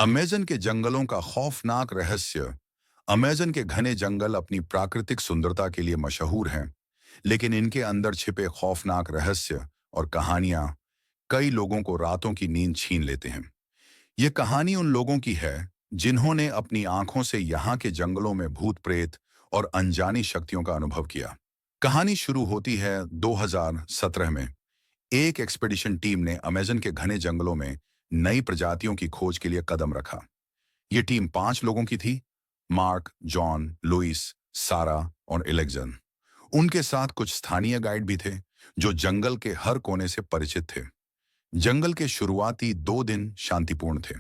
Amazon के जंगलों का खौफनाक रहस्य। अमेज़न के घने जंगल अपनी प्राकृतिक सुंदरता के लिए मशहूर हैं, लेकिन इनके अंदर छिपे खौफनाक रहस्य और कहानियां कई लोगों को रातों की नींद छीन लेते हैं। ये कहानी उन लोगों की है जिन्होंने अपनी आंखों से यहाँ के जंगलों में भूत प्रेत और अनजानी शक्तियों का अनुभव किया। कहानी शुरू होती है 2017 में। एक एक्सपेडिशन टीम ने अमेज़न के घने जंगलों में नई प्रजातियों की खोज के लिए कदम रखा। ये टीम 5 लोगों की थी: मार्क, जॉन, लुइस, सारा और एलेक्जन। उनके साथ कुछ स्थानीय गाइड भी थे जो जंगल के हर कोने से परिचित थे। जंगल के शुरुआती 2 दिन शांतिपूर्ण थे।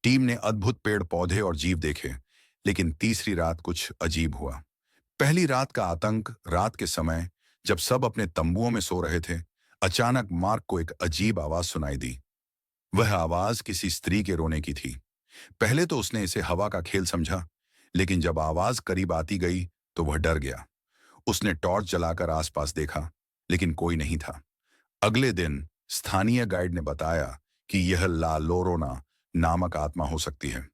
टीम ने अद्भुत पेड़ पौधे और जीव देखे, लेकिन तीसरी रात कुछ अजीब हुआ। पहली रात का आतंक। रात के समय जब सब अपने तंबुओं में सो रहे थे, अचानक मार्क को एक अजीब आवाज सुनाई दी। वह आवाज किसी स्त्री के रोने की थी। पहले तो उसने इसे हवा का खेल समझा, लेकिन जब आवाज करीब आती गई तो वह डर गया। उसने टॉर्च जलाकर आसपास देखा, लेकिन कोई नहीं था। अगले दिन स्थानीय गाइड ने बताया कि यह ला लोरोना नामक आत्मा हो सकती है।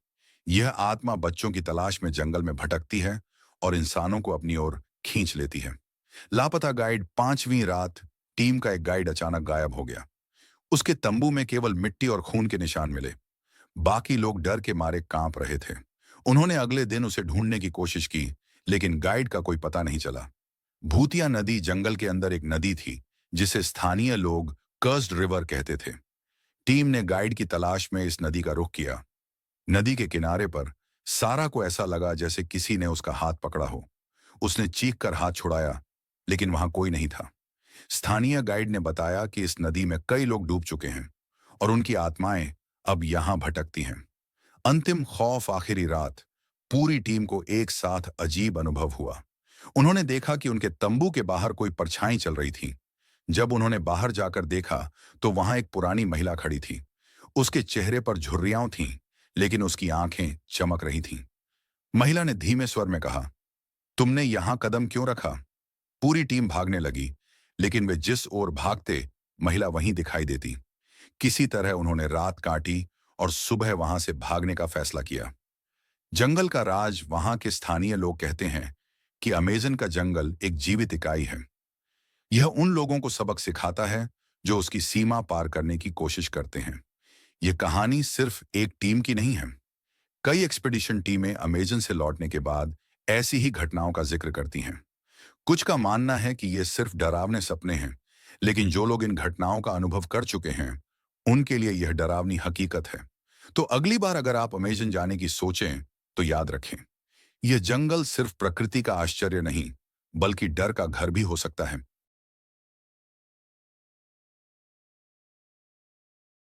यह आत्मा बच्चों की तलाश में जंगल में भटकती है और इंसानों को अपनी ओर खींच लेती है। लापता गाइड। 5वीं रात टीम का एक गाइड अचानक गायब हो गया। उसके तंबू में केवल मिट्टी और खून के निशान मिले। बाकी लोग डर के मारे कांप रहे थे। उन्होंने अगले दिन उसे ढूंढने की कोशिश की, लेकिन गाइड का कोई पता नहीं चला। भूतिया नदी जंगल के अंदर एक नदी थी जिसे स्थानीय लोग कर्स्ड रिवर कहते थे। टीम ने गाइड की तलाश में इस नदी का रुख किया। नदी के किनारे पर सारा को ऐसा लगा जैसे किसी ने उसका हाथ पकड़ा हो। उसने चीख कर हाथ छुड़ाया, लेकिन वहां कोई नहीं था। स्थानीय गाइड ने बताया कि इस नदी में कई लोग डूब चुके हैं और उनकी आत्माएं अब यहां भटकती हैं। अंतिम खौफ। आखिरी रात पूरी टीम को एक साथ अजीब अनुभव हुआ। उन्होंने देखा कि उनके तंबू के बाहर कोई परछाई चल रही थी। जब उन्होंने बाहर जाकर देखा तो वहां एक पुरानी महिला खड़ी थी। उसके चेहरे पर झुर्रियां थीं, लेकिन उसकी आंखें चमक रही थीं। महिला ने धीमे स्वर में कहा, तुमने यहां कदम क्यों रखा? पूरी टीम भागने लगी, लेकिन वे जिस ओर भागते महिला वहीं दिखाई देती। किसी तरह उन्होंने रात काटी और सुबह वहां से भागने का फैसला किया। जंगल का राज। वहां के स्थानीय लोग कहते हैं कि अमेज़न का जंगल एक जीवित इकाई है। यह उन लोगों को सबक सिखाता है जो उसकी सीमा पार करने की कोशिश करते हैं। यह कहानी सिर्फ एक टीम की नहीं है। कई एक्सपीडिशन टीमें अमेज़न से लौटने के बाद ऐसी ही घटनाओं का जिक्र करती हैं। कुछ का मानना है कि ये सिर्फ डरावने सपने हैं, लेकिन जो लोग इन घटनाओं का अनुभव कर चुके हैं, उनके लिए यह डरावनी हकीकत है। तो अगली बार अगर आप अमेज़न जाने की सोचें, तो याद रखें, यह जंगल सिर्फ प्रकृति का आश्चर्य नहीं, बल्कि डर का घर भी हो सकता है।